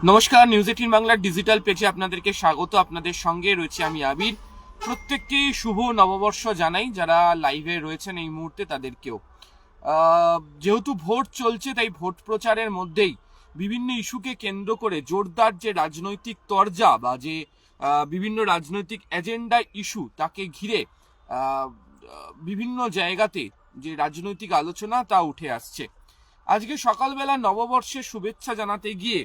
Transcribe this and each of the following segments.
নমস্কার, নিউজ 18 বাংলার ডিজিটাল পেজে আপনাদেরকে স্বাগত। আপনাদের সঙ্গে রয়েছে আমি আবির। প্রত্যেককে শুভ নববর্ষ জানাই, যারা লাইভে রয়েছেন এই মুহূর্তে তাদেরকেও। যেহেতু ভোট চলছে, তাই ভোট প্রচারের মধ্যেই বিভিন্ন ইস্যুকে কেন্দ্র করে জোরদার যে রাজনৈতিক তরজা বা যে বিভিন্ন রাজনৈতিক এজেন্ডা ইস্যু, তাকে ঘিরে বিভিন্ন জায়গাতে যে রাজনৈতিক আলোচনা তা উঠে আসছে। আজকে সকালবেলা নববর্ষের শুভেচ্ছা জানাতে গিয়ে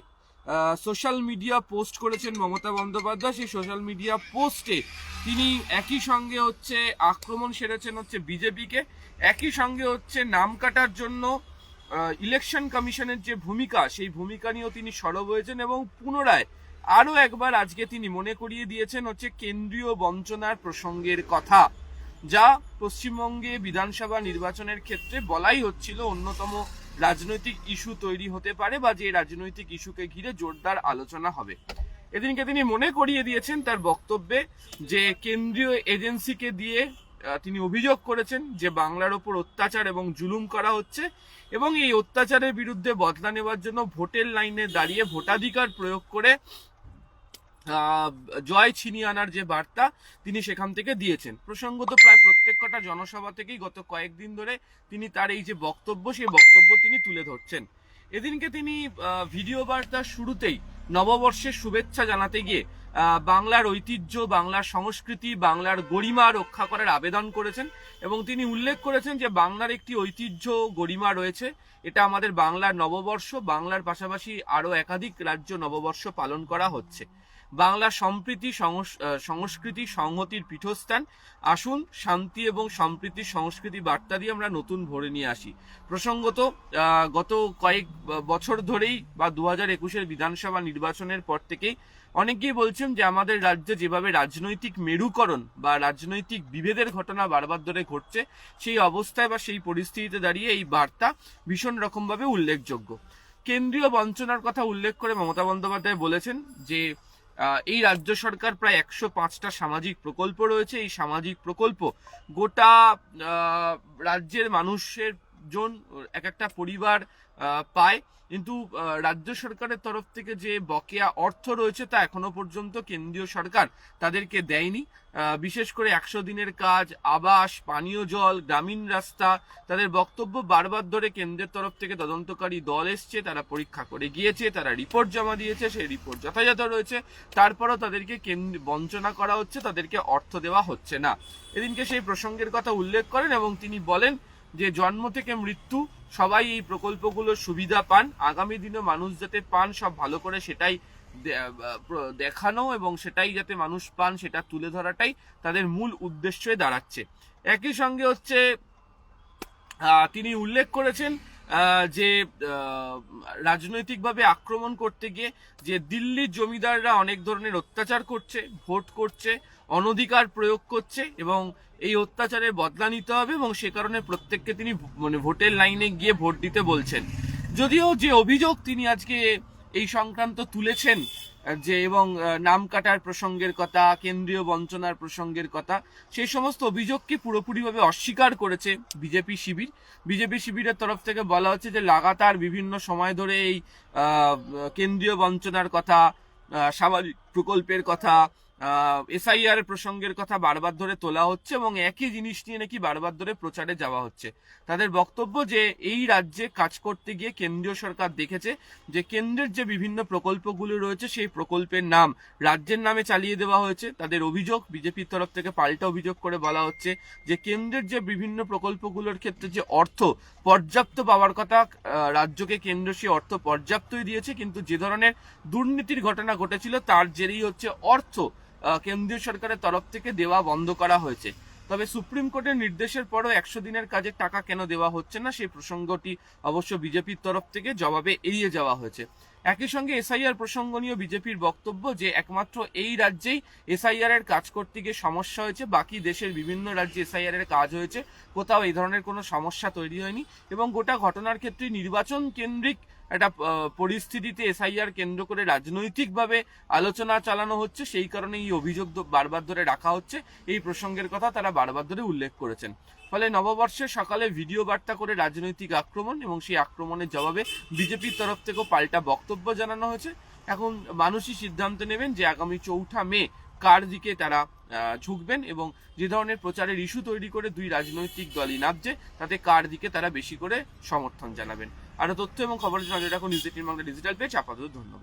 সোশ্যাল মিডিয়া পোস্ট করেছেন মমতা বন্দ্যোপাধ্যায়। সেই সোশ্যাল মিডিয়া পোস্টে তিনি একই সঙ্গে আক্রমণ সেরেছেন বিজেপিকে, একই সঙ্গে নাম কাটার জন্য ইলেকশন কমিশনের যে ভূমিকা, সেই ভূমিকা নিয়েও তিনি সরব হয়েছেন এবং পুনরায় আরও একবার আজকে তিনি মনে করিয়ে দিয়েছেন কেন্দ্রীয় বঞ্চনার প্রসঙ্গের কথা, যা পশ্চিমবঙ্গে বিধানসভা নির্বাচনের ক্ষেত্রে বলাই হচ্ছিল অন্যতম রাজনৈতিক ইস্যু তৈরি হতে পারে বা যে রাজনৈতিক ইস্যুকে ঘিরে জোরদার আলোচনা হবে। এদিনকে তিনি মনে করিয়ে দিয়েছেন তার বক্তব্যে যে কেন্দ্রীয় এজেন্সিকে দিয়ে তিনি অভিযোগ করেছেন যে বাংলার ওপর অত্যাচার এবং জুলুম করা হচ্ছে এবং এই অত্যাচারের বিরুদ্ধে বদলা নেওয়ার জন্য ভোটের লাইনে দাঁড়িয়ে ভোটাধিকার প্রয়োগ করে জয় ছিনিয়ে আনার যে বার্তা তিনি সেখান থেকে দিয়েছেন। প্রসঙ্গত প্রায় প্রত্যেক কটা জনসভা থেকেই গত কয়েকদিন ধরে তিনি তার এই যে বক্তব্য, সেই বক্তব্য তিনি তুলে ধরছেন। এদিনকে তিনি ভিডিও বার্তার শুরুতেই নববর্ষের শুভেচ্ছা জানাতে গিয়ে বাংলার ঐতিহ্য, বাংলার সংস্কৃতি, বাংলার গরিমা রক্ষা করার আবেদন করেছেন এবং তিনি উল্লেখ করেছেন যে বাংলার একটি ঐতিহ্য, গরিমা রয়েছে। এটা আমাদের বাংলার নববর্ষ। বাংলার পাশাপাশি আরও একাধিক রাজ্য নববর্ষ পালন করা হচ্ছে। বাংলা সম্প্রীতি, সংস্কৃতি, সংহতির পীঠস্থান। আসুন শান্তি এবং সম্প্রীতির সংস্কৃতি বার্তা দিয়ে আমরা নতুন ভরে নিয়ে আসি। প্রসঙ্গত গত কয়েক বছর ধরেই বা 2021-এর বিধানসভা নির্বাচনের পর থেকেই অনেকেই বলছেন যে আমাদের রাজ্যে যেভাবে রাজনৈতিক মেরুকরণ বা রাজনৈতিক বিভেদের ঘটনা বারবার ধরে ঘটছে, সেই অবস্থায় বা সেই পরিস্থিতিতে দাঁড়িয়ে এই বার্তা ভীষণ রকমভাবে উল্লেখযোগ্য। কেন্দ্রীয় বঞ্চনার কথা উল্লেখ করে মমতা বন্দ্যোপাধ্যায় বলেছেন যে এই রাজ্য সরকার প্রায় 105টা সামাজিক প্রকল্প রয়েছে। এই সামাজিক প্রকল্প গোটা রাজ্যের মানুষের জন এক একটা পরিবার পায়, কিন্তু রাজ্য সরকারের তরফ থেকে যে বকেয়া অর্থ রয়েছে তা এখনো পর্যন্ত কেন্দ্রীয় সরকার তাদেরকে দেয়নি। বিশেষ করে 100 দিনের কাজ, আবাস, পানীয় জল, গ্রামীণ রাস্তা, তাদের বক্তব্য বারবার ধরে কেন্দ্রের তরফ থেকে তদন্তকারী দল এসছে, তারা পরীক্ষা করে গিয়েছে, তারা রিপোর্ট জমা দিয়েছে, সেই রিপোর্ট যথাযথ রয়েছে, তারপরও তাদেরকে বঞ্চনা করা হচ্ছে, তাদেরকে অর্থ দেওয়া হচ্ছে না। এদিনকে সেই প্রসঙ্গের কথা উল্লেখ করেন এবং তিনি বলেন যে জন্ম থেকে মৃত্যু সবাই এই প্রকল্পগুলোর সুবিধা পান, আগামী দিনে মানুষ যাতে পান সব ভালো করে সেটাই দেখানো এবং সেটাই যাতে মানুষ পান সেটা তুলে ধরাটাই তাদের মূল উদ্দেশ্যে দাঁড়াচ্ছে। একই সঙ্গে তিনি উল্লেখ করেছেন যে রাজনৈতিকভাবে আক্রমণ করতে গিয়ে যে দিল্লির জমিদাররা অনেক ধরনের অত্যাচার করছে, ভোট করছে, অনধিকার প্রয়োগ করছে এবং এই অত্যাচারের বদলা নিতে হবে এবং সে কারণে প্রত্যেককে তিনি ভোটের লাইনে গিয়ে ভোট দিতে বলছেন। যদিও যে অভিযোগ তিনি আজকে এই সংক্রান্ত তুলেছেন যে এবং নাম কাটার প্রসঙ্গের কথা, কেন্দ্রীয় বঞ্চনার প্রসঙ্গের কথা, সেই সমস্ত অভিযোগকে পুরোপুরিভাবে অস্বীকার করেছে বিজেপি শিবির। বিজেপি শিবিরের তরফ থেকে বলা হচ্ছে যে লাগাতার বিভিন্ন সময় ধরে এই কেন্দ্রীয় বঞ্চনার কথা, সামাজিক প্রকল্পের কথা, এসআইআর প্রসঙ্গের কথা বারবার ধরে তোলা হচ্ছে এবং একই জিনিস নিয়ে নাকি বারবার ধরে প্রচারে যাওয়া হচ্ছে। তাদের বক্তব্য যে এই রাজ্যে কাজ করতে গিয়ে কেন্দ্রীয় সরকার দেখেছে যে কেন্দ্রের যে বিভিন্ন প্রকল্পগুলো রয়েছে সেই প্রকল্পের নাম রাজ্যের নামে চালিয়ে দেওয়া হয়েছে। তাদের অভিযোগ, বিজেপির তরফ থেকে পাল্টা অভিযোগ করে বলা হচ্ছে যে কেন্দ্রের যে বিভিন্ন প্রকল্পগুলোর ক্ষেত্রে যে অর্থ পর্যাপ্ত পাওয়ার কথা, রাজ্যকে কেন্দ্র সেই অর্থ পর্যাপ্তই দিয়েছে, কিন্তু যে ধরনের দুর্নীতির ঘটনা ঘটেছিল তার জেরেই অর্থ কেন্দ্রীয় সরকারের তরফ থেকে দেওয়া বন্ধ করা হয়েছে। তবে সুপ্রিম কোর্টের নির্দেশের পরও 100 দিনের কাজের টাকা কেন দেওয়া হচ্ছে না, সেই প্রসঙ্গটি অবশ্য বিজেপির তরফ থেকে জবাবে এড়িয়ে যাওয়া হয়েছে। একই সঙ্গে এসআইআর প্রসঙ্গ নিয়ে বিজেপির বক্তব্য যে একমাত্র এই রাজ্যেই এসআইআর এর কাজ করতে গিয়ে সমস্যা হয়েছে, বাকি দেশের বিভিন্ন রাজ্যে এসআইআর এর কাজ হয়েছে, কোথাও এই ধরনের কোনো সমস্যা তৈরি হয়নি এবং গোটা ঘটনার ক্ষেত্রে নির্বাচন কেন্দ্রিক একটা পরিস্থিতিতে এসআইআর কেন্দ্র করে রাজনৈতিকভাবে আলোচনা চালানো হচ্ছে, সেই কারণে এই অভিযোগ বারবার ধরে রাখা হচ্ছে। এই প্রসঙ্গের কথা তারা বারবার ধরে উল্লেখ করেছেন। ফলে নববর্ষের সকালে ভিডিও বার্তা করে রাজনৈতিক আক্রমণ এবং সেই আক্রমণের জবাবে বিজেপির তরফ থেকেও পাল্টা বক্তব্য জানানো হয়েছে। এখন মানুষই সিদ্ধান্ত নেবেন যে আগামী 4 মে কার দিকে তারা ঝুঁকবেন, এবং যে ধরনের প্রচারের ইস্যু তৈরি করে দুই রাজনৈতিক দলই নামছে, তাতে কার দিকে তারা বেশি করে সমর্থন জানাবেন। আরো তথ্য এবং খবরের জন্য নজর রাখুন নিউজ 18 বাংলা ডিজিটাল পেজ। আপাতত ধন্যবাদ।